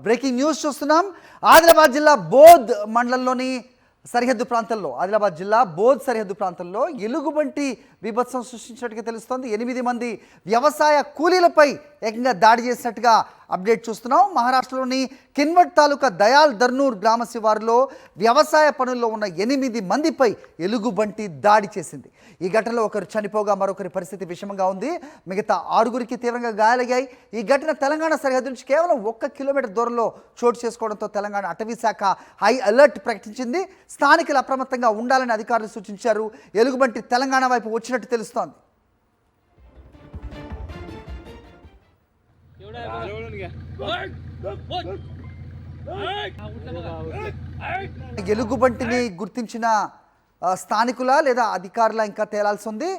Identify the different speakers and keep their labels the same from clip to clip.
Speaker 1: Breaking news చూస్తున్నాం. ఆదిలాబాద్ జిల్లా బోధ్ మండలంలోని సరిహద్దు ప్రాంతంలో ఆదిలాబాద్ జిల్లా బోధ్ సరిహద్దు ప్రాంతంలో ఎలుగుబంటి బీభత్సం సృష్టించినట్టుగా తెలుస్తోంది. 8 మంది వ్యవసాయ కూలీలపై ఏకంగా దాడి చేసినట్టుగా అప్డేట్ చూస్తున్నాం. మహారాష్ట్రలోని కిన్వట్ తాలూకా దయాల్ దర్నూర్ గ్రామ శివారులో వ్యవసాయ పనుల్లో ఉన్న 8 మందిపై ఎలుగుబంటి దాడి చేసింది. ఈ ఘటనలో ఒకరు చనిపోగా మరొకరి పరిస్థితి విషమంగా ఉంది. మిగతా 6గురికి తీవ్రంగా గాయాలయ్యాయి. ఈ ఘటన తెలంగాణ సరిహద్దు నుంచి కేవలం 1 కిలోమీటర్ దూరంలో చోటు చేసుకోవడంతో తెలంగాణ అటవీ శాఖ హై అలర్ట్ ప్రకటించింది. స్థానికులు అప్రమత్తంగా ఉండాలని అధికారులు సూచించారు. ఎలుగుబంటి తెలంగాణ వైపు వచ్చినట్టు తెలుస్తోంది. ఎలుగుబంటిని గుర్తించిన స్థానికుల లేదా అధికారుల ఇంకా తేలాల్సి ఉంది.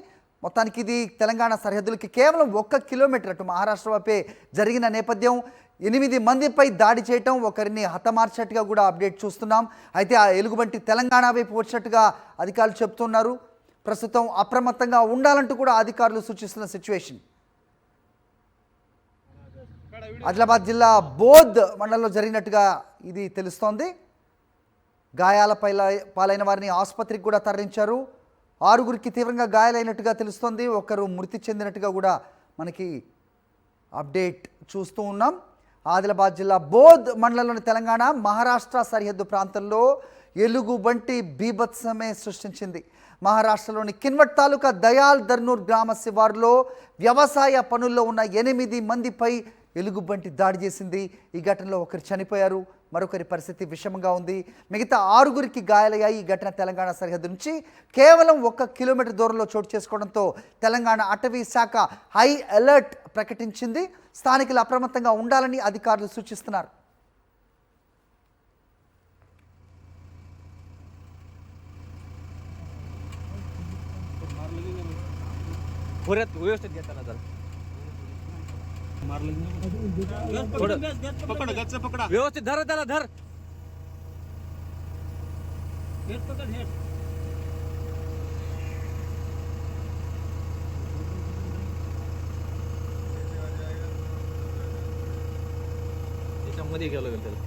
Speaker 1: మొత్తానికి ఇది తెలంగాణ సరిహద్దులకి కేవలం 1 కిలోమీటర్ అటు మహారాష్ట్ర వైపే జరిగిన నేపథ్యం. 8 మందిపై దాడి చేయటం, ఒకరిని హతమార్చినట్టుగా కూడా అప్డేట్ చూస్తున్నాం. అయితే ఆ ఎలుగుబంటి తెలంగాణ వైపు వచ్చినట్టుగా అధికారులు చెప్తున్నారు. ప్రస్తుతం అప్రమత్తంగా ఉండాలంటూ కూడా అధికారులు సూచిస్తున్న సిచ్యువేషన్. ఆదిలాబాద్ జిల్లా బోధ్ మండలంలో జరిగినట్టుగా ఇది తెలుస్తోంది. గాయాల పాలైన వారిని ఆసుపత్రికి కూడా తరలించారు. 6గురికి తీవ్రంగా గాయాలైనట్టుగా తెలుస్తోంది. ఒకరు మృతి చెందినట్టుగా కూడా మనకి అప్డేట్ చూస్తూ ఉన్నాం. ఆదిలాబాద్ జిల్లా బోధ్ మండలంలోని తెలంగాణ మహారాష్ట్ర సరిహద్దు ప్రాంతంలో ఎలుగుబంటి బీభత్సమే సృష్టించింది. మహారాష్ట్రలోని కిన్వట్ తాలూకా దయాల్ దర్నూర్ గ్రామ శివారులో వ్యవసాయ పనుల్లో ఉన్న 8 మందిపై ఎలుగుబంటి దాడి చేసింది. ఈ ఘటనలో ఒకరు చనిపోయారు, మరొకరి పరిస్థితి విషమంగా ఉంది. మిగతా 6గురికి గాయాలయ్యాయి. ఈ ఘటన తెలంగాణ సరిహద్దు నుంచి కేవలం 1 కిలోమీటర్ దూరంలో చోటు చేసుకోవడంతో తెలంగాణ అటవీ శాఖ హై అలర్ట్ ప్రకటించింది. స్థానికులు అప్రమత్తంగా ఉండాలని అధికారులు సూచిస్తున్నారు.
Speaker 2: व्यवस्थित घेताना जरा व्यवस्थित धर त्याला धर त्याच्यामध्ये गेलं त्याला